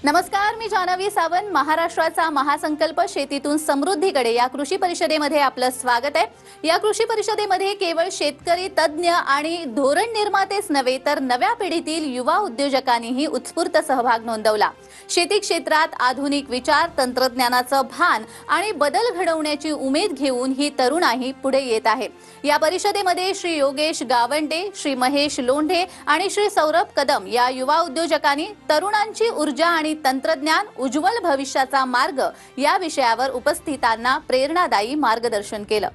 नमस्कार, मी जान्हवी सावंत. महाराष्ट्राचा महासंकल्प शेतीतून समृद्धीकडे या कृषी परिषदेमध्ये आपलं स्वागत आहे. या कृषी परिषदेमध्ये केवळ शेतकरी, तज्ज्ञ आणि धोरण निर्मातेच नव्हे तर नव्या पिढीतील युवा उद्योजकांनीही उत्स्फूर्त सहभाग नोंदवला. शेती क्षेत्रात आधुनिक विचार, तंत्रज्ञानाचं भान आणि बदल घडवण्याची उमेद घेऊन ही तरुणाई पुढे येत आहे. या परिषदेमध्ये श्री योगेश गावंडे, श्री महेश लोंढे आणि श्री सौरभ कदम या युवा उद्योजकांनी तरुणांची ऊर्जा आणि तंत्रज्ञान, उज्ज्वल भविष्याचा मार्ग या विषयावर उपस्थितांना प्रेरणादायी मार्गदर्शन केलं.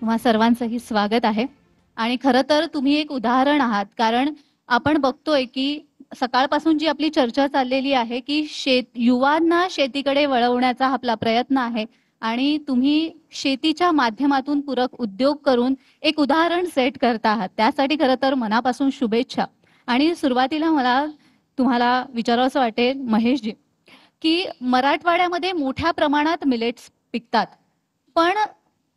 तुम्हा सर्वांचंही स्वागत आहे. आणि खरं तर तुम्ही एक उदाहरण आहात, कारण आपण बघतोय की सकाळपासून जी आपली चर्चा चाललेली आहे की युवांना शेतीकडे वळवण्याचा आपला प्रयत्न आहे आणि तुम्ही शेतीच्या माध्यमातून पूरक उद्योग करून एक उदाहरण सेट करता आहात. त्यासाठी खरं तर मनापासून शुभेच्छा. आणि सुरुवातीला मला तुम्हाला विचारावंसं वाटेल महेशजी, की मराठवाड्यामध्ये मोठ्या प्रमाणात मिलेट्स पिकतात, पण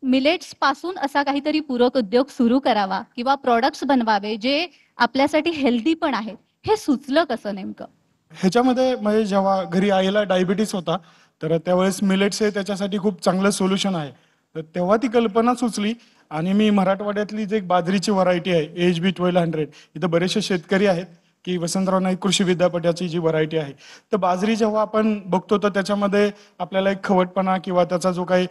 मिलेट्स पासून असा काहीतरी पूरक उद्योग सुरू करावा किंवा प्रॉडक्ट्स बनवावे जे आपल्यासाठी हेल्दी पण आहेत, हे सुचलं कसं नेमकं? ह्याच्यामध्ये म्हणजे जेव्हा घरी आईला डायबिटीस होता, तर त्यावेळेस मिलेट्स हे त्याच्यासाठी खूप चांगलं सोल्युशन आहे. तर तेव्हा ती कल्पना सुचली आणि मी मराठवाड्यातली जी एक बाजरीची व्हरायटी आहे HB 1200, इथं बरेचसे शेतकरी आहेत की वसंतराव नाईक कृषी विद्यापीठाची जी व्हरायटी आहे, तर बाजरी जेव्हा आपण बघतो तर त्याच्यामध्ये आपल्याला एक खवटपणा किंवा त्याचा जो काही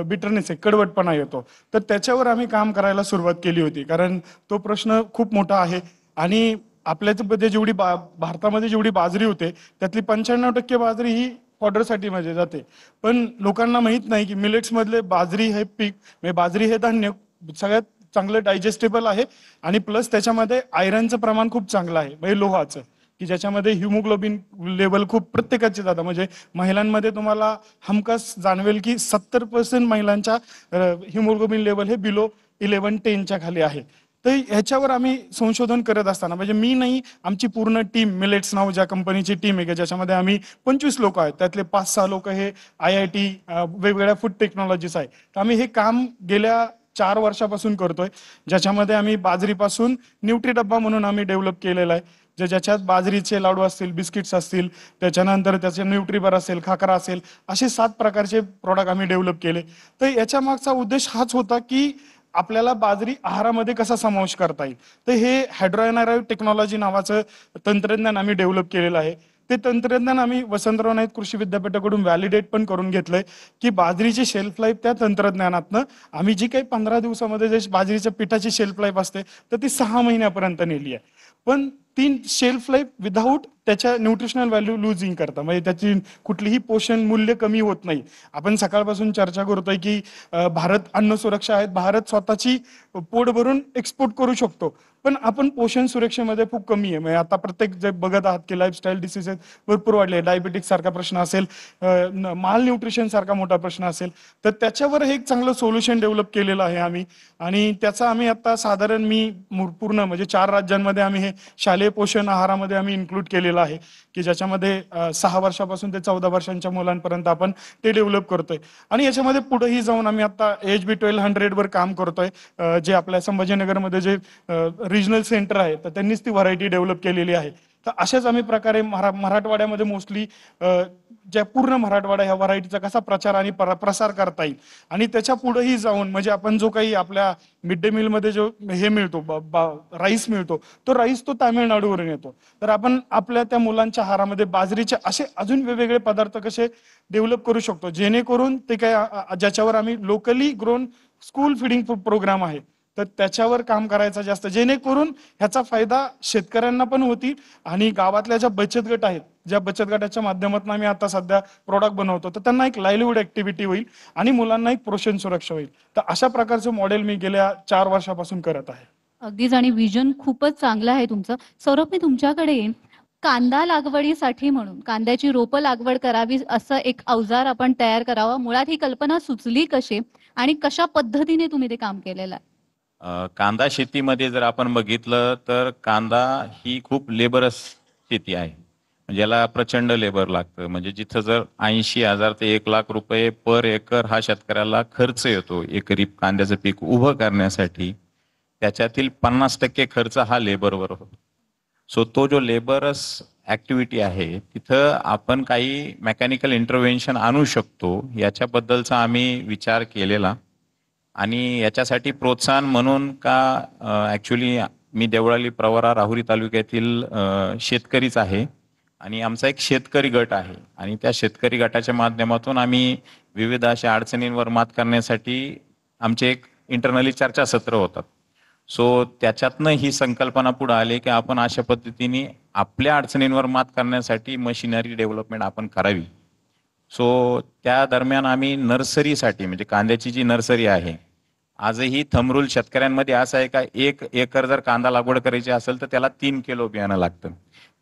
बिटरनेस आहे, कडवटपणा येतो. तर त्याच्यावर आम्ही काम करायला सुरुवात केली होती, कारण तो प्रश्न खूप मोठा आहे. आणि आपल्यामध्ये जेवढी भारतामध्ये जेवढी बाजरी होते त्यातली 95% बाजरी ही फॉडरसाठी म्हणजे जाते. पण लोकांना माहित नाही की मिलेट्स मधले बाजरी हे पीक म्हणजे बाजरी हे धान्य सगळ्यात चांगलं डायजेस्टेबल आहे आणि प्लस त्याच्यामध्ये आयरनचं प्रमाण खूप चांगलं आहे, म्हणजे लोहाचं, की ज्याच्यामध्ये हिमोग्लोबिन लेवल खूप प्रत्येकाचे जातं. म्हणजे महिलांमध्ये तुम्हाला हमखास जाणवेल की 70% महिलांच्या हिमोग्लोबिन लेवल हे बिलो 1110च्या खाली आहे. तर ह्याच्यावर आम्ही संशोधन करत असताना म्हणजे मी नाही, आमची पूर्ण टीम, मिलेट्स नाव ज्या कंपनीची टीम आहे, ज्याच्यामध्ये आम्ही 25 लोक आहेत, त्यातले 5-6 लोक हे IIT वेगवेगळ्या फूड टेक्नॉलॉजीज आहे. तर आम्ही हे काम गेल्या 4 वर्षापासून करतोय, ज्याच्यामध्ये आम्ही बाजरीपासून न्यूट्री डब्बा म्हणून आम्ही डेव्हलप केलेला आहे, ज्याच्यात बाजरीचे लाडू असतील, बिस्किट्स असतील, त्याच्यानंतर त्याचे न्यूट्रीबार असेल, खाकरा असेल, असे 7 प्रकारचे प्रोडक्ट आम्ही डेव्हलप केले. तर याच्या मागचा उद्देश हाच होता की आपल्याला बाजरी आहारामध्ये कसा समावेश करता येईल. तर हे हायड्रोएनाराइड टेक्नॉलॉजी नावाचं तंत्रज्ञान आम्ही डेव्हलप केलेलं आहे. ते तंत्रज्ञान आम्ही वसंतराव नाईक कृषी विद्यापीठाकडून व्हॅलिडेट पण करून घेतलंय की बाजरीची शेल्फ लाईफ त्या तंत्रज्ञानातनं आम्ही जी काही 15 दिवसामध्ये जे बाजरीच्या पिठाची शेल्फ लाईफ असते तर ती 6 महिन्यापर्यंत नेली आहे. पण ती शेल्फ लाईफ विदाऊट त्याच्या न्यूट्रिशनल व्हॅल्यू लुझिंग करता, म्हणजे त्याची कुठलीही पोषण मूल्य कमी होत नाही. आपण सकाळपासून चर्चा करतोय की भारत अन्न सुरक्षा आहे, भारत स्वतःची पोट भरून एक्सपोर्ट करू शकतो, पण आपण पोषण सुरक्षेमध्ये खूप कमी आहे. म्हणजे आता प्रत्येक जे बघत आहात की लाईफस्टाईल डिसीजेस भरपूर वाढले, डायबिटिक्स सारखा प्रश्न असेल, माल न्यूट्रिशन सारखा मोठा प्रश्न असेल, तर त्याच्यावर हे एक चांगलं सोल्युशन डेव्हलप केलेलं आहे आम्ही. आणि त्याचा आम्ही आता साधारण मी पूर्ण म्हणजे 4 राज्यांमध्ये आम्ही हे शालेय पोषण आहारामध्ये आम्ही इन्क्लूड केलेलं आहे, की ज्याच्यामध्ये 6 वर्षापासून ते 14 वर्षांच्या मुलांपर्यंत आपण ते डेव्हलप करतोय. आणि याच्यामध्ये पुढेही जाऊन आम्ही आता HB 1200 वर काम करतोय, जे आपल्या संभाजीनगरमध्ये जे रिजनल सेंटर आहे तर त्यांनीच ती व्हरायटी डेव्हलप केलेली आहे. तर अशाच आम्ही प्रकारे मराठवाड्यामध्ये मोस्टली ज्या पूर्ण मराठवाडा ह्या व्हरायटीचा कसा प्रचार आणि प्रसार करता येईल आणि त्याच्या पुढेही जाऊन म्हणजे आपण जो काही आपल्या मिड डे मीलमध्ये जो हे मिळतो राईस मिळतो, तो राईस तो तामिळनाडूवरून येतो. तर आपण आपल्या त्या मुलांच्या आहारामध्ये बाजरीचे असे अजून वेगवेगळे पदार्थ कसे डेव्हलप करू शकतो, जेणेकरून ते काय ज्याच्यावर आम्ही locally grown school feeding programme आहे तर त्याच्यावर काम करायचं जास्त, जेणेकरून ह्याचा फायदा शेतकऱ्यांना पण होतील आणि गावातल्या ज्या बचत गट आहेत, ज्या बचत गटाच्या माध्यमातून आम्ही आता सध्या प्रोडक्ट बनवतो, तर त्यांना एक लाईव्हलीहूड ऍक्टिव्हिटी होईल आणि मुलांना एक पोषण सुरक्षा होईल. तर अशा प्रकारचं मॉडेल मी गेल्या 4 वर्षापासून करत आहे. अगदीच, आणि विजन खूपच चांगलं आहे तुमचं. सौरभ, मी तुमच्याकडे येईन. कांदा लागवडीसाठी म्हणून कांद्याची रोपं लागवड करावी असं एक अवजार आपण तयार करावं, मुळात ही कल्पना सुचली कशी आणि कशा पद्धतीने तुम्ही ते काम केलेलं आहे? कांदा शेतीमध्ये जर आपण बघितलं तर कांदा ही खूप लेबरस शेती आहे, म्हणजे याला प्रचंड लेबर लागतं. म्हणजे जिथं जर 80,000 ते 1,00,000 रुपये पर एकर हा शेतकऱ्याला खर्च येतो एकरी कांद्याचं पीक उभं करण्यासाठी, त्याच्यातील 50% खर्च हा लेबरवर होतो. सो तो जो लेबरस ॲक्टिव्हिटी आहे तिथं आपण काही मेकॅनिकल इंटरव्हेन्शन आणू शकतो याच्याबद्दलचा आम्ही विचार केलेला. आणि याच्यासाठी प्रोत्साहन म्हणून का ॲक्च्युली मी देवळाली प्रवरा राहुरी तालुक्यातील शेतकरीच आहे आणि आमचा एक शेतकरी गट आहे आणि त्या शेतकरी गटाच्या माध्यमातून आम्ही विविध अशा अडचणींवर मात करण्यासाठी आमचे एक इंटरनली चर्चासत्र होतात. सो त्याच्यातनं ही संकल्पना पुढे आली की आपण अशा पद्धतीने आपल्या अडचणींवर मात करण्यासाठी मशिनरी डेव्हलपमेंट आपण करावी. सो त्या दरम्यान आम्ही नर्सरीसाठी म्हणजे कांद्याची जी नर्सरी आहे आजही थंब रूल शेतकऱ्यांमध्ये असं आहे का 1 एकर जर कांदा लागवड करायची असेल तर त्याला 3 किलो बियाणं लागतं.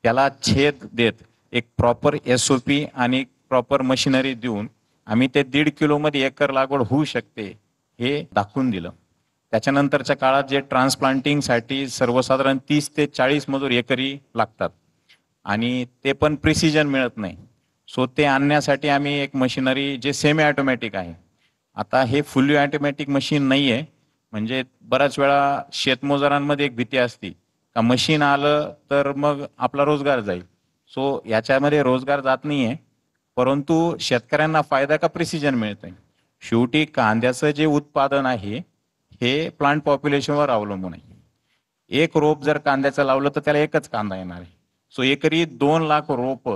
त्याला छेद देत एक प्रॉपर SOP आणि प्रॉपर मशिनरी देऊन आम्ही ते 1.5 किलोमध्ये एकर लागवड होऊ शकते हे दाखवून दिलं. त्याच्यानंतरच्या काळात जे ट्रान्सप्लांटिंगसाठी सर्वसाधारण 30 ते 40 मजूर एकरी लागतात आणि ते पण प्रिसिजन मिळत नाही. सो ते आणण्यासाठी आम्ही एक मशिनरी जे सेमी ऑटोमॅटिक आहे. आता हे फुल्ली ऑटोमॅटिक मशीन नाही आहे. म्हणजे बऱ्याच वेळा शेतमजुरांमध्ये एक भीती असते का मशीन आलं तर मग आपला रोजगार जाईल. सो याच्यामध्ये रोजगार जात नाही आहे परंतु शेतकऱ्यांना फायदा का प्रिसिजन मिळत आहे. शेवटी कांद्याचं जे उत्पादन आहे हे प्लांट पॉप्युलेशनवर अवलंबून आहे. एक रोप जर कांद्याचं लावलं तर त्याला एकच कांदा येणार आहे. सो एकरी 2 लाख रोप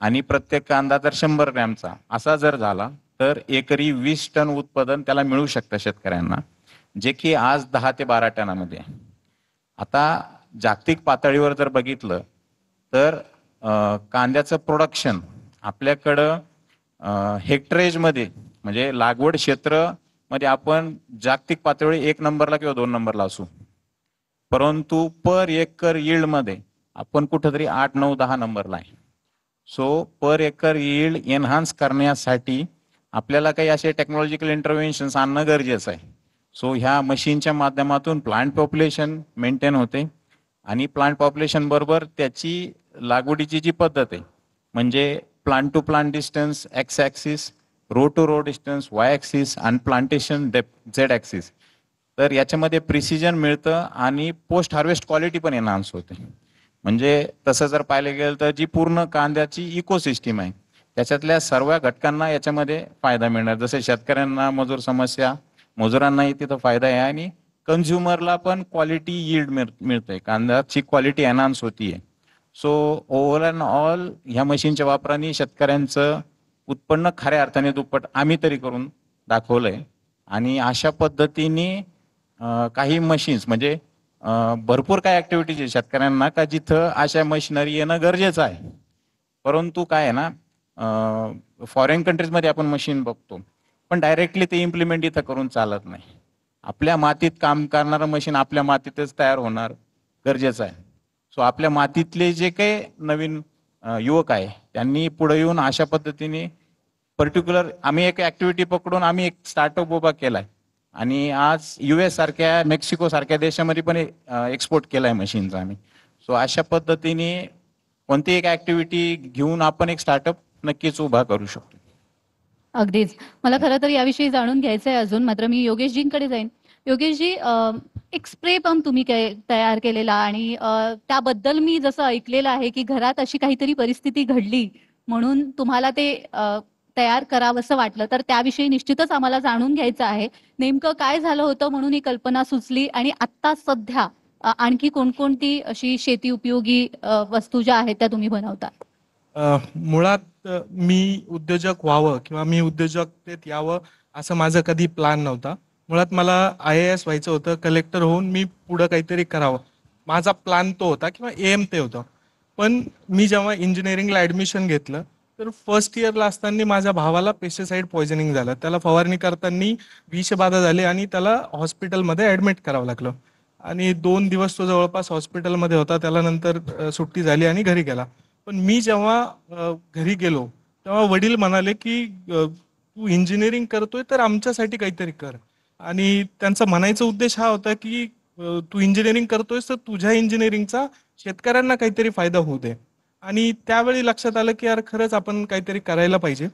आणि प्रत्येक कांदा जर 100 ग्रॅमचा असा जर झाला तर एकरी 20 टन उत्पादन त्याला मिळू शकतं शेतकऱ्यांना, जे की आज 10 ते 12 टनामध्ये. आता जागतिक पातळीवर जर बघितलं तर कांद्याचं प्रोडक्शन आपल्याकडं हेक्टरेजमध्ये म्हणजे लागवड क्षेत्र मध्ये आपण जागतिक पातळीवर 1 नंबरला किंवा 2 नंबरला असू, परंतु पर एकर यील्ड मध्ये आपण कुठेतरी 8, 9, 10 नंबरला आहे. सो पर एकर यील्ड एनहान्स करण्यासाठी आपल्याला काही असे टेक्नॉलॉजिकल इंटरव्हेन्शन्स आणणं गरजेचं आहे. सो ह्या मशीनच्या माध्यमातून प्लांट पॉप्युलेशन मेंटेन होते आणि प्लांट पॉप्युलेशन बरोबर त्याची लागवडीची जी पद्धत आहे म्हणजे plant to plant distance X axis, row to row distance Y axis आणि प्लांटेशन डेप्थ झेड ॲक्सिस. तर याच्यामध्ये प्रिसिजन मिळतं आणि पोस्ट हार्वेस्ट क्वालिटी पण एनहान्स होते. म्हणजे तसं जर पाहिलं गेलं तर जी पूर्ण कांद्याची इकोसिस्टीम आहे त्याच्यातल्या सर्व घटकांना याच्यामध्ये फायदा मिळणार. जसे शेतकऱ्यांना मजूर समस्या, मजुरांनाही तिथं फायदा आहे आणि कन्झ्युमरला पण क्वालिटी यील्ड मिळते, कांद्याची क्वालिटी एनहान्स होतीये. सो ओव्हर अँड ऑल ह्या मशीनच्या वापराने शेतकऱ्यांचं उत्पन्न खऱ्या अर्थाने दुप्पट आम्ही तरी करून दाखवलंय. आणि अशा पद्धतीने काही मशीन्स म्हणजे भरपूर काही ऍक्टिव्हिटीज आहे शेतकऱ्यांना का जिथं अशा मशिनरी येणं गरजेचं आहे. परंतु काय आहे ना, फॉरेन कंट्रीजमध्ये आपण मशीन बघतो पण डायरेक्टली ते इम्प्लिमेंट इथं करून चालत नाही. आपल्या मातीत काम करणारं मशीन आपल्या मातीतच तयार होणार गरजेचं आहे. सो आपल्या मातीतले जे काही नवीन युवक आहे त्यांनी पुढे येऊन अशा पद्धतीने पर्टिक्युलर आम्ही एक ऍक्टिव्हिटी पकडून आम्ही एक स्टार्टअप उभा केलाय आणि आज US सारख्या, मेक्सिको सारख्या देशामध्ये पण एक्सपोर्ट केलाय मशीनचा आम्ही. सो अशा पद्धतीने कोणती एक ऍक्टिव्हिटी घेऊन आपण एक स्टार्टअप नक्कीच उभा करू शकतो. अगदीच. मला खरं तर याविषयी जाणून घ्यायचं आहे अजून, मात्र मी योगेशजींकडे जाईन. योगेशजी, एक स्प्रे पंप तुम्ही तयार केलेला आणि त्याबद्दल मी जसं ऐकलेलं आहे की घरात अशी काहीतरी परिस्थिती घडली म्हणून तुम्हाला ते तयार करावंसं वाटलं, तर त्याविषयी निश्चितच आम्हाला जाणून घ्यायचं आहे. नेमकं काय झालं होतं म्हणून ही कल्पना सुचली आणि आता सध्या आणखी कोणकोणती अशी शेती उपयोगी वस्तू ज्या आहेत त्या तुम्ही बनवता? मुळात मी उद्योजक व्हावं किंवा मी उद्योजकतेत यावं असं माझं कधी प्लॅन नव्हता. मुळात मला IAS व्हायचं होतं, कलेक्टर होऊन मी पुढं काहीतरी करावं माझा प्लॅन तो होता किंवा एम ते होतं. पण मी जेव्हा इंजिनिअरिंगला ॲडमिशन घेतलं तर फर्स्ट इयरला असताना माझ्या भावाला पेस्टिसाइड पॉयझनिंग झालं. त्याला फवारणी करताना विषबाधा झाली आणि त्याला हॉस्पिटलमध्ये ॲडमिट करावं लागलं आणि 2 दिवस तो जवळपास हॉस्पिटलमध्ये होता. त्याला नंतर सुट्टी झाली आणि घरी गेला. पण मी जेव्हा घरी गेलो तेव्हा वडील म्हणाले की तू इंजिनिअरिंग करतोय तर आमच्यासाठी काहीतरी कर. आणि त्यांचा म्हणायचा उद्देश हा होता की तू इंजिनिअरिंग करतोयस तर तुझ्या इंजिनिअरिंगचा शेतकऱ्यांना काहीतरी फायदा होऊ दे. आणि त्यावेळी लक्षात आलं की यार खरंच आपण काहीतरी करायला पाहिजे.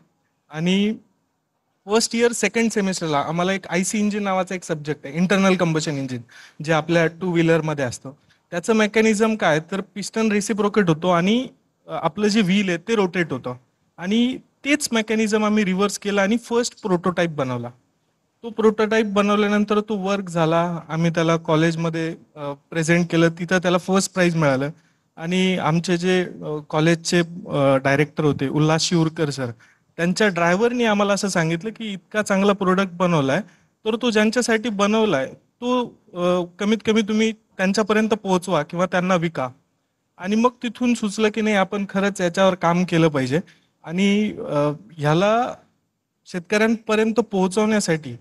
आणि फर्स्ट इयर सेकंड सेमिस्टरला आम्हाला एक IC इंजिन नावाचा एक सब्जेक्ट आहे, इंटरनल कंबशन इंजिन, जे आपल्या 2 व्हीलरमध्ये असतं. त्याचं मेकॅनिझम काय तर पिस्टन रेसिप्रोकेट होतो आणि आपलं जे व्हील आहे ते रोटेट होतं आणि तेच मेकॅनिझम आम्ही रिव्हर्स केलं आणि फर्स्ट प्रोटोटाईप बनवला. तो प्रोटोटाईप बनवल्यानंतर तो वर्क झाला. आम्ही त्याला कॉलेजमध्ये प्रेझेंट केलं. तिथं त्याला फर्स्ट प्राईज मिळालं आणि आमचे जे कॉलेजचे डायरेक्टर होते उल्हास शिवरकर सर, त्यांच्या ड्रायव्हरनी आम्हाला असं सांगितलं की इतका चांगला प्रोडक्ट बनवलाय तर तो ज्यांच्यासाठी बनवलाय तो कमीत कमी तुम्ही त्यांच्यापर्यंत पोहोचवा किंवा त्यांना विका. आणि मग तिथून सुचलं की नाही आपण खरंच याच्यावर काम केलं पाहिजे आणि ह्याला शेतकऱ्यांपर्यंत पोहोचवण्यासाठी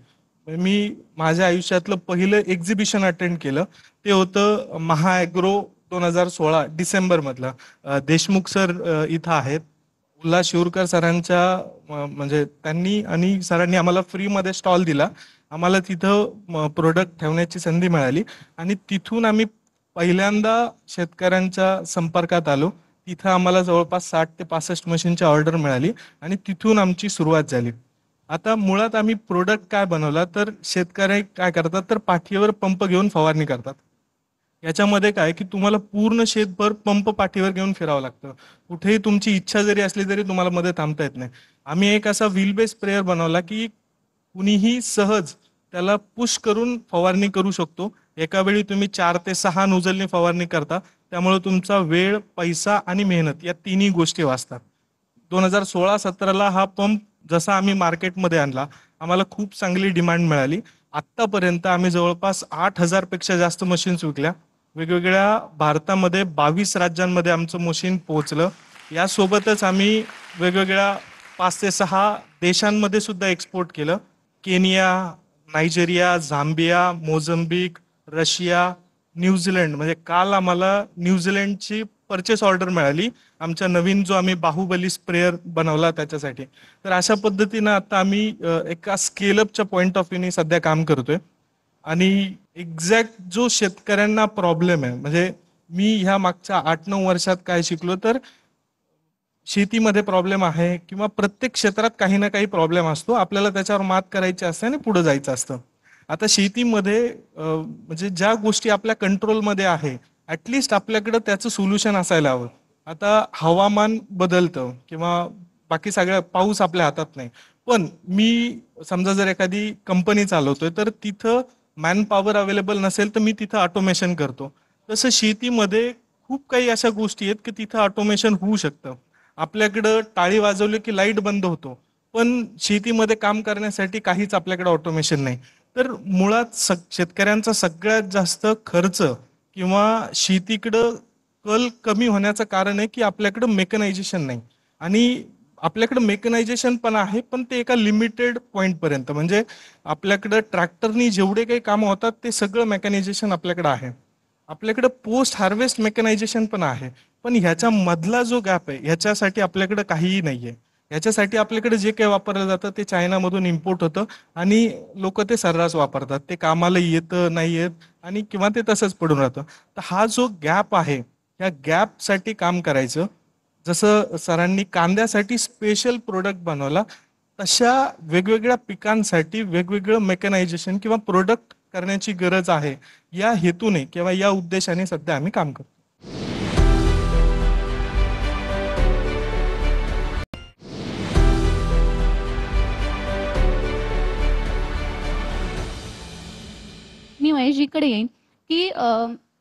मी माझ्या आयुष्यातलं पहिलं एक्झिबिशन अटेंड केलं. ते होतं महाॲग्रो 2016 डिसेंबरमधलं. देशमुख सर इथं आहेत. उल्हास शिवरकर सरांच्या म्हणजे त्यांनी आणि सरांनी आम्हाला फ्रीमध्ये स्टॉल दिला. आम्हाला तिथं प्रोडक्ट ठेवण्याची संधी मिळाली आणि तिथून आम्ही पहिल्यांदा शेतकऱ्यांच्या संपर्कात आलो. तिथं आम्हाला जवळपास 60 ते 65 मशीनची ऑर्डर मिळाली आणि तिथून आमची सुरुवात झाली. आता मुळात आम्ही प्रोडक्ट काय बनवला तर शेतकरी काय करतात तर पाठीवर पंप घेऊन फवारणी करतात. याच्यामध्ये काय की तुम्हाला पूर्ण शेतभर पंप पाठीवर घेऊन फिरावं लागतं. कुठेही तुमची इच्छा जरी असली तरी तुम्हाला मध्ये थांबता येत नाही. आम्ही एक असा व्हील बेस स्प्रेअर बनवला की कुणीही सहज त्याला पुश करून फवारणी करू शकतो. एका वेळी तुम्ही 4 ते 6 नोझलनी फवारणी करता. त्यामुळे तुमचा वेळ, पैसा आणि मेहनत या तिन्ही गोष्टी वाचतात. 2016-17ला हा पंप जसा आम्ही मार्केटमध्ये आणला आम्हाला खूप चांगली डिमांड मिळाली. आत्तापर्यंत आम्ही जवळपास 8,000 पेक्षा जास्त मशीन्स विकल्या. वेगवेगळ्या भारतामध्ये 22 राज्यांमध्ये आमचं मशीन पोहोचलं. यासोबतच आम्ही वेगवेगळ्या 5 ते 6 देशांमध्ये सुद्धा एक्सपोर्ट केलं. Kenya, Nigeria, Zambia, Mozambique, Russia, New Zealand. म्हणजे काल आम्हाला न्यूझीलंडची परचेस ऑर्डर मिळाली आमच्या नवीन जो आम्ही बाहुबली स्प्रेअर बनवला त्याच्यासाठी. तर अशा पद्धतीनं आता आम्ही एका स्केलअपच्या पॉईंट ऑफ व्ह्यूने सध्या काम करतोय आणि एक्झॅक्ट जो शेतकऱ्यांना प्रॉब्लेम आहे म्हणजे मी ह्या मागच्या 8-9 वर्षात काय शिकलो तर शेतीमध्ये प्रॉब्लेम आहे किंवा प्रत्येक क्षेत्रात काही ना काही प्रॉब्लेम असतो. आपल्याला त्याच्यावर मात करायची असते आणि पुढे जायचं असतं. आता शेतीमध्ये म्हणजे ज्या गोष्टी आपल्या कंट्रोलमध्ये आहे ऍटलिस्ट आपल्याकडे त्याचं सोल्युशन असायला हवं. आता हवामान बदलतं किंवा बाकी सगळ्या पाऊस आपल्या हातात नाही. पण मी समजा जर एखादी कंपनी चालवतोय तर तिथं मॅन पॉवर अवेलेबल नसेल तर मी तिथं ऑटोमेशन करतो. तसं शेतीमध्ये खूप काही अशा गोष्टी आहेत की तिथं ऑटोमेशन होऊ शकतं. आपल्याकडं टाळी वाजवली की लाईट बंद होतो पण शेतीमध्ये काम करण्यासाठी काहीच आपल्याकडे ऑटोमेशन नाही. तर मुळात शेतकऱ्यांचा सगळ्यात जास्त खर्च किंवा शेतीकडं कल कमी होण्याचं कारण आहे की आपल्याकडं मेकनायझेशन नाही. आणि आपल्याकडे मेकनायझेशन पण आहे पण ते एका लिमिटेड पॉईंट पर्यंत. म्हणजे आपल्याकडं ट्रॅक्टरनी जेवढे काही कामं होतात ते सगळं मेकॅनायझेशन आपल्याकडे आहे. आपल्याकडे पोस्ट हार्वेस्ट मेकॅनायझेशन पण आहे पण ह्याच्या मधला जो गॅप आहे ह्याच्यासाठी आपल्याकडे काहीही नाहीये. ह्याच्यासाठी आपल्याकडे जे काही वापरलं जातं ते चायनामधून इम्पोर्ट होतं आणि लोक ते सर्रास वापरतात. ते कामाला येतं नाही येत आणि किंवा ते तसंच पडून राहतं. तर हा जो गॅप आहे या गॅपसाठी काम करायचं. जसं सरांनी कांद्यासाठी स्पेशल प्रोडक्ट बनवला तशा वेगवेगळ्या पिकांसाठी वेगवेगळं मेकॅनायझेशन किंवा प्रोडक्ट करण्याची गरज आहे. या हेतूने किंवा या उद्देशाने सध्या आम्ही काम करतो. मी महेशजीकडे येईन की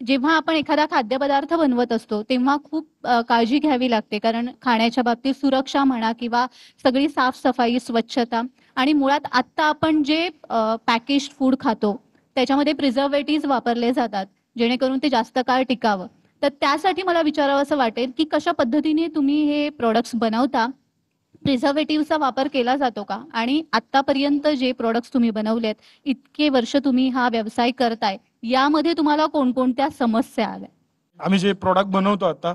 जेव्हा आपण एखादा खाद्यपदार्थ बनवत असतो तेव्हा खूप काळजी घ्यावी लागते. कारण खाण्याच्या बाबतीत सुरक्षा म्हणा किंवा सगळी साफसफाई, स्वच्छता आणि मुळात आत्ता आपण जे पॅकेज्ड फूड खातो त्याच्यामध्ये प्रिझर्वेटिव्ह वापरले जातात जेणेकरून ते जास्त काळ टिकावं. तर त्यासाठी मला विचारावं असं वाटेल की कशा पद्धतीने तुम्ही हे प्रोडक्ट्स बनवता, प्रिझर्वेटिव्हचा वापर केला जातो का आणि आतापर्यंत जे प्रोडक्ट्स तुम्ही बनवलेत इतके वर्ष तुम्ही हा व्यवसाय करताय यामध्ये तुम्हाला कोणकोणत्या समस्या आल्या? आम्ही जे प्रॉडक्ट बनवतो आता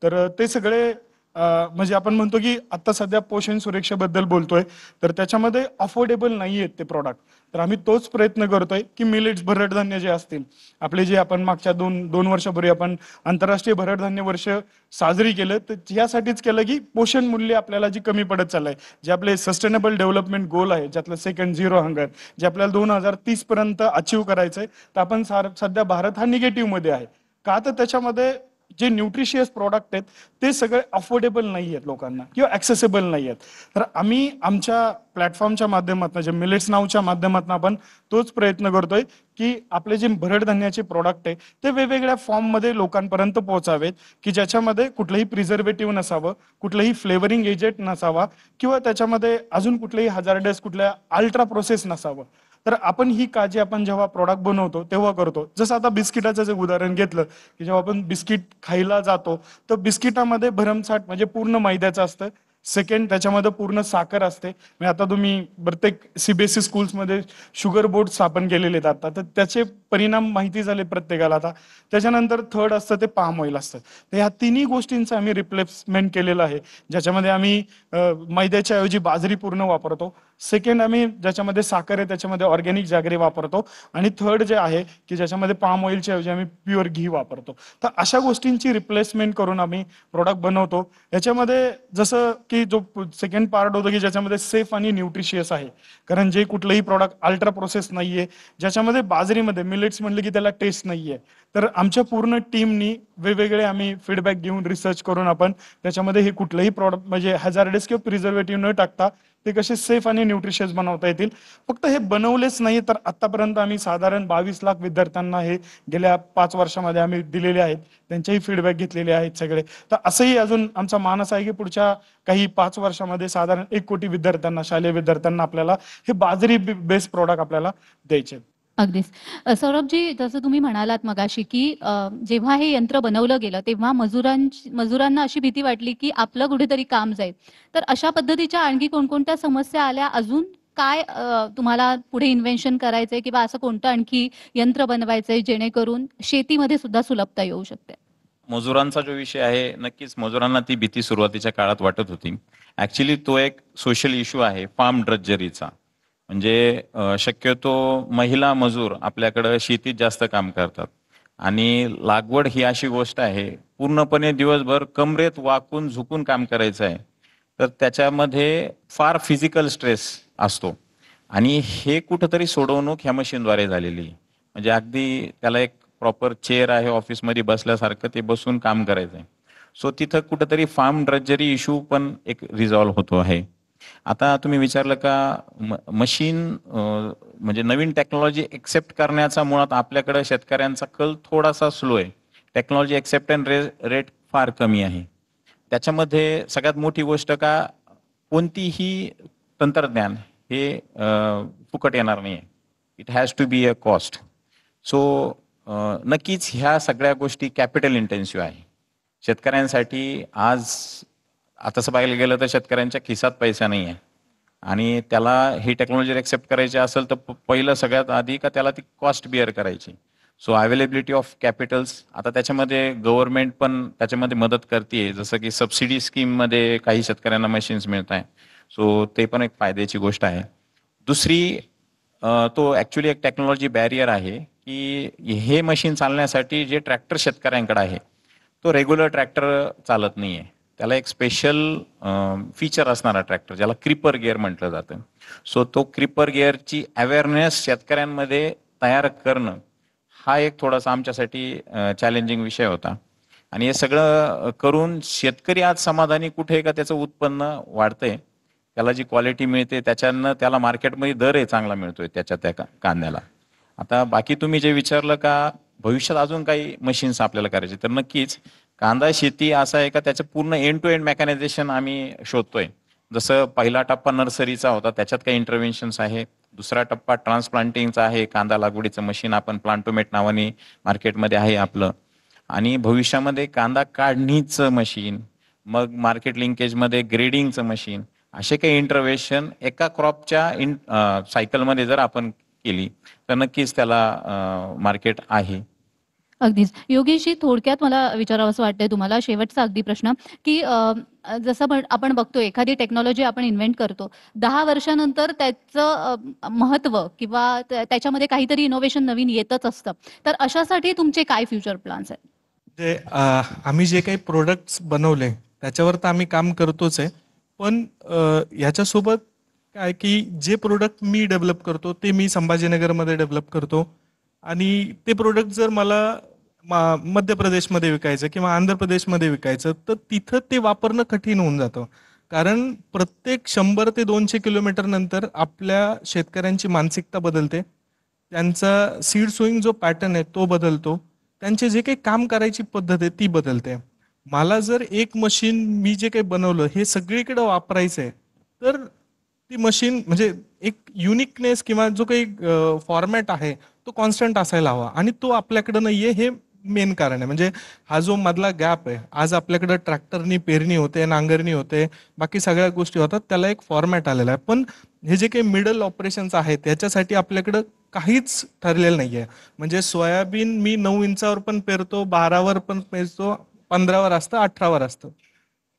तर ते सगळे म्हणजे आपण म्हणतो की आता सध्या पोषण सुरक्षेबद्दल बोलतोय तर त्याच्यामध्ये अफोर्डेबल नाही आहेत ते प्रॉडक्ट. तर आम्ही तोच प्रयत्न करतोय की मिलेट्स भरडधान्य जे असतील आपले जे आपण मागच्या दोन वर्षापूर्वी आपण आंतरराष्ट्रीय भरडधान्य वर्ष साजरी केलं तर यासाठीच केलं की पोषण मूल्य आपल्याला जी कमी पडत चाललंय. जे आपले सस्टेनेबल डेव्हलपमेंट गोल आहे ज्यातलं सेकंड 0 हंगर जे आपल्याला 2030 पर्यंत अचीव्ह करायचंय तर आपण सध्या भारत हा निगेटिव्ह मध्ये आहे. का तर त्याच्यामध्ये जे न्यूट्रिशियस प्रॉडक्ट आहेत ते सगळे अफोर्डेबल नाही आहेत लोकांना किंवा ॲक्सेसिबल नाही आहेत. तर आम्ही आमच्या प्लॅटफॉर्मच्या माध्यमातून जे मिलेट्स नावच्या माध्यमातून आपण तोच प्रयत्न करतोय की आपले जे भरड धान्याचे प्रॉडक्ट आहे ते वेगवेगळ्या फॉर्ममध्ये लोकांपर्यंत पोहोचावेत, की ज्याच्यामध्ये कुठलंही प्रिझर्वेटिव्ह नसावं, कुठलंही फ्लेवरिंग एजंट नसावा किंवा त्याच्यामध्ये अजून कुठलेही हजार्डस कुठल्या अल्ट्रा प्रोसेस नसावं. तर आपण ही काळजी आपण जेव्हा प्रॉडक्ट बनवतो तेव्हा करतो. जसं आता बिस्किटाचं जे उदाहरण घेतलं की जेव्हा आपण बिस्किट खायला जातो तर बिस्किटामध्ये भरमसाठ म्हणजे पूर्ण मैद्याचं असतं. सेकंड, त्याच्यामध्ये पूर्ण साखर असते. म्हणजे आता तुम्ही प्रत्येक सीबीएसई स्कूल्समध्ये शुगर बोर्ड स्थापन केलेले आहेत आता, तर त्याचे परिणाम माहिती झाले प्रत्येकाला आता. त्याच्यानंतर थर्ड असतं ते पाम ऑइल असतं. तर ह्या तिन्ही गोष्टींचं आम्ही रिप्लेसमेंट केलेलं आहे, ज्याच्यामध्ये आम्ही मैद्याच्या ऐवजी बाजरी पूर्ण वापरतो. सेकंड, आम्ही ज्याच्यामध्ये साखर आहे त्याच्यामध्ये ऑर्गॅनिक जॅगरी वापरतो. आणि थर्ड जे आहे की ज्याच्यामध्ये पाम ऑइलच्या ऐवजी आम्ही प्युअर घी वापरतो. तर अशा गोष्टींची रिप्लेसमेंट करून आम्ही प्रोडक्ट बनवतो. याच्यामध्ये जसं की जो सेकंड पार्ट होतो की ज्याच्यामध्ये सेफ आणि न्यूट्रिशियस आहे, कारण जे कुठलंही प्रॉडक्ट अल्ट्रा प्रोसेस नाहीये, ज्याच्यामध्ये बाजरीमध्ये मिलेट्स म्हणलं की त्याला टेस्ट नाहीये. तर आमच्या पूर्ण टीमनी वेगवेगळे आम्ही फीडबॅक घेऊन रिसर्च करून आपण त्याच्यामध्ये हे कुठलंही प्रॉडक्ट म्हणजे हॅझार्डस किंवा प्रिझर्वेटिव्ह न टाकता ते कसे सेफ आणि न्यूट्रिशियस बनवता येतील. फक्त हे बनवलेच नाही तर आतापर्यंत आम्ही साधारण 22 लाख विद्यार्थ्यांना हे गेल्या 5 वर्षामध्ये आम्ही दिलेले आहेत, त्यांचेही फीडबॅक घेतलेले आहेत सगळे. तर असंही अजून आमचा मानस आहे की पुढच्या काही 5 वर्षामध्ये साधारण 1 कोटी विद्यार्थ्यांना, शालेय विद्यार्थ्यांना आपल्याला हे बाजरी बेस्ड प्रॉडक्ट आपल्याला द्यायचे. अगदीच. सौरभजी, जसं तुम्ही म्हणालात मगाशी की जेव्हा हे यंत्र बनवलं गेलं तेव्हा मजुरांना अशी भीती वाटली की आपलं कुठेतरी काम जाईल. तर अशा पद्धतीच्या आणखी कोणकोणत्या समस्या आल्या? अजून काय तुम्हाला पुढे इन्व्हेन्शन करायचंय किंवा असं कोणतं आणखी यंत्र बनवायचंय जेणेकरून शेतीमध्ये सुद्धा सुलभता येऊ शकते? मजुरांचा जो विषय आहे, नक्कीच मजुरांना ती भीती सुरुवातीच्या काळात वाटत होती. ऍक्च्युली तो एक सोशल इश्यू आहे फार्म ड्रजरीचा. म्हणजे शक्यतो महिला मजूर आपल्याकडं शेतीत जास्त काम करतात आणि लागवड ही अशी गोष्ट आहे पूर्णपणे दिवसभर कमरेत वाकून झुकून काम करायचं आहे. तर त्याच्यामध्ये फार फिजिकल स्ट्रेस असतो आणि हे कुठंतरी सोडवणूक ह्या मशीनद्वारे झालेली आहे. म्हणजे अगदी त्याला एक प्रॉपर चेअर आहे, ऑफिसमध्ये बसल्यासारखं ते बसून काम करायचं आहे. सो तिथं कुठंतरी फार्म ड्रजरी इश्यू पण एक रिझॉल्व्ह होतो आहे. आता तुम्ही विचारलं का मशीन म्हणजे नवीन टेक्नॉलॉजी एक्सेप्ट करण्याचा मुळात आपल्याकडे शेतकऱ्यांचा कल थोडासा स्लो आहे. टेक्नॉलॉजी एक्सेप्टन्स रेट फार कमी आहे. त्याच्यामध्ये सगळ्यात मोठी गोष्ट का कोणतीही तंत्रज्ञान हे फुकट येणार नाही आहे. It has to be a cost. So नक्कीच ह्या सगळ्या गोष्टी कॅपिटल इंटेन्सिव्ह आहे शेतकऱ्यांसाठी. आज तसं पाहायला गेलं तर शेतकऱ्यांच्या खिसात पैसा नाही आहे आणि त्याला ही टेक्नॉलॉजी एक्सेप्ट करायची असेल तर पहिलं सगळ्यात आधी का त्याला ती कॉस्ट बिअर करायची. सो अवेलेबिलिटी ऑफ कॅपिटल्स, आता त्याच्यामध्ये गव्हर्नमेंट पण त्याच्यामध्ये मदत करते. जसं की सबसिडी स्कीममध्ये काही शेतकऱ्यांना मशीन्स मिळत आहे. सो ते पण एक फायद्याची गोष्ट आहे. दुसरी तो ॲक्च्युली एक टेक्नॉलॉजी बॅरियर आहे की हे मशीन चालण्यासाठी जे ट्रॅक्टर शेतकऱ्यांकडे आहे तो रेग्युलर ट्रॅक्टर चालत नाही आहे. त्याला एक स्पेशल फीचर असणारा ट्रॅक्टर ज्याला क्रिपर गिअर म्हटलं जातं. सो तो क्रिपर गिअरची अवेअरनेस शेतकऱ्यांमध्ये तयार करणं हा एक थोडासा आमच्यासाठी चॅलेंजिंग विषय होता. आणि हे सगळं करून शेतकरी आज समाधानी कुठे का त्याचं उत्पन्न वाढतंय, त्याला जी क्वालिटी मिळते त्याच्यानं त्याला मार्केटमध्ये दर आहे चांगला मिळतोय त्या कांद्याला. आता बाकी तुम्ही जे विचारलं का भविष्यात अजून काही मशीन्स आपल्याला करायचे, तर नक्कीच कांदा शेती असा आहे का त्याचं पूर्ण एंड टू एंड मेकॅनायझेशन आम्ही शोधतोय. जसं पहिला टप्पा नर्सरीचा होता, त्याच्यात काही इंटरव्हेन्शन्स आहे. दुसरा टप्पा ट्रान्सप्लांटिंगचा आहे, कांदा लागवडीचं मशीन आपण प्लांटोमेट नावाने मार्केटमध्ये आहे आपलं. आणि भविष्यामध्ये कांदा काढणीचं मशीन, मग मार्केट लिंकेजमध्ये ग्रेडिंगचं मशीन, असे काही इंटरव्हेन्शन एका क्रॉपच्या सायकलमध्ये जर आपण केली तर नक्कीच त्याला मार्केट आहे. अगदीच. योगेशजी, थोडक्यात मला विचारावंसं वाटतंय तुम्हाला शेवटचा अगदी प्रश्न की जसं आपण बघतो एखादी टेक्नॉलॉजी आपण इन्व्हेंट करतो, 10 वर्षानंतर त्याचं महत्व किंवा त्याच्यामध्ये काहीतरी इनोव्हेशन नवीन येतच असतं. तर अशासाठी तुमचे काय फ्युचर प्लॅन्स आहेत? जे आम्ही जे काही प्रोडक्ट्स बनवले त्याच्यावर तर आम्ही काम करतोच आहे, पण ह्याच्यासोबत काय की जे प्रोडक्ट मी डेव्हलप करतो ते मी संभाजीनगरमध्ये डेव्हलप करतो आणि ते प्रोडक्ट जर मला मध्य प्रदेशमध्ये विकायचं किंवा आंध्र प्रदेशमध्ये विकायचं, तर तिथं ते वापरणं कठीण होऊन जातं. कारण प्रत्येक 100 ते 200 किलोमीटर नंतर आपल्या शेतकऱ्यांची मानसिकता बदलते, त्यांचा सीड सोईंग जो पॅटर्न आहे तो बदलतो, त्यांचे जे काही काम करायची पद्धत आहे ती बदलते. मला जर एक मशीन मी जे काही बनवलं हे सगळीकडे वापरायचं आहे, तर ती मशीन म्हणजे एक युनिकनेस किंवा जो काही फॉर्मॅट आहे तो कॉन्स्टंट असायला हवा, आणि तो आपल्याकडे नाहीये. हे मेन कारण आहे. म्हणजे हा जो मधला गॅप आहे, आज आपल्याकडे ट्रॅक्टरनी पेरणी होते, नांगरणी होते, बाकी सगळ्या गोष्टी होतात, त्याला एक फॉर्मॅट आलेला आहे. पण हे जे काही मिडल ऑपरेशन्स आहेत त्याच्यासाठी आपल्याकडं काहीच ठरलेलं नाहीये. म्हणजे सोयाबीन मी 9 इंचावर पण पेरतो, 12वर पण पेरतो, 15वर असतं, 18वर असतं.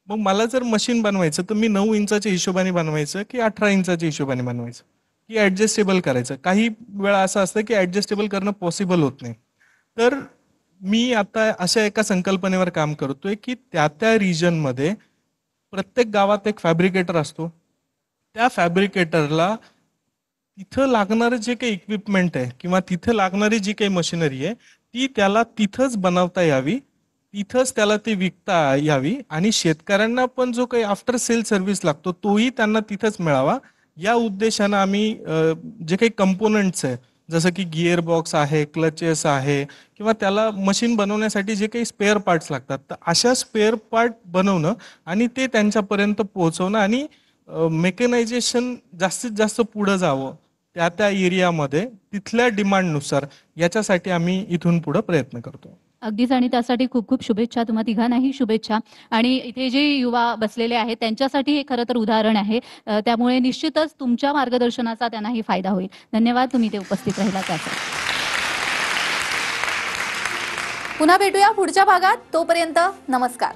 मग मला जर मशीन बनवायचं तर मी 9 इंचाच्या हिशोबाने बनवायचं की 18 इंचाच्या हिशोबाने बनवायचं, की ऍडजस्टेबल करायचं. काही वेळा असं असतं की ऍडजस्टेबल करणं पॉसिबल होत नाही. तर मी आता अशा एका संकल्पनेवर काम करतोय की त्या रिजनमध्ये प्रत्येक गावात एक फॅब्रिकेटर असतो. त्या फॅब्रिकेटरला तिथं लागणारं जे काही इक्विपमेंट आहे किंवा तिथं लागणारी जी काही मशिनरी आहे ती त्याला तिथंच बनवता यावी, तिथंच त्याला ती विकता यावी, आणि शेतकऱ्यांना पण जो काही आफ्टर सेल सर्व्हिस लागतो तोही त्यांना तिथंच मिळावा. या उद्देशानं आम्ही जे काही कंपोनंट्स आहे, जसं की गिअर बॉक्स आहे, क्लचेस आहे, किंवा त्याला मशीन बनवण्यासाठी जे काही स्पेअर पार्ट्स लागतात, तर अशा स्पेअर पार्ट बनवणं आणि ते त्यांच्यापर्यंत पोहोचवणं, आणि मेकनायझेशन जास्तीत जास्त पुढं जावं त्या एरियामध्ये तिथल्या डिमांडनुसार, याच्यासाठी आम्ही इथून पुढे प्रयत्न करतो. अगदीच, आणि त्यासाठी खूप खूप शुभेच्छा. तुम्हा तिघांनाही शुभेच्छा. आणि इथे जे युवा बसलेले आहेत त्यांच्यासाठी हे खरं तर उदाहरण आहे. त्यामुळे निश्चितच तुमच्या मार्गदर्शनाचा त्यांनाही फायदा होईल. धन्यवाद, तुम्ही इथे उपस्थित राहिला त्यासाठी. पुन्हा भेटूया पुढच्या भागात. तोपर्यंत नमस्कार.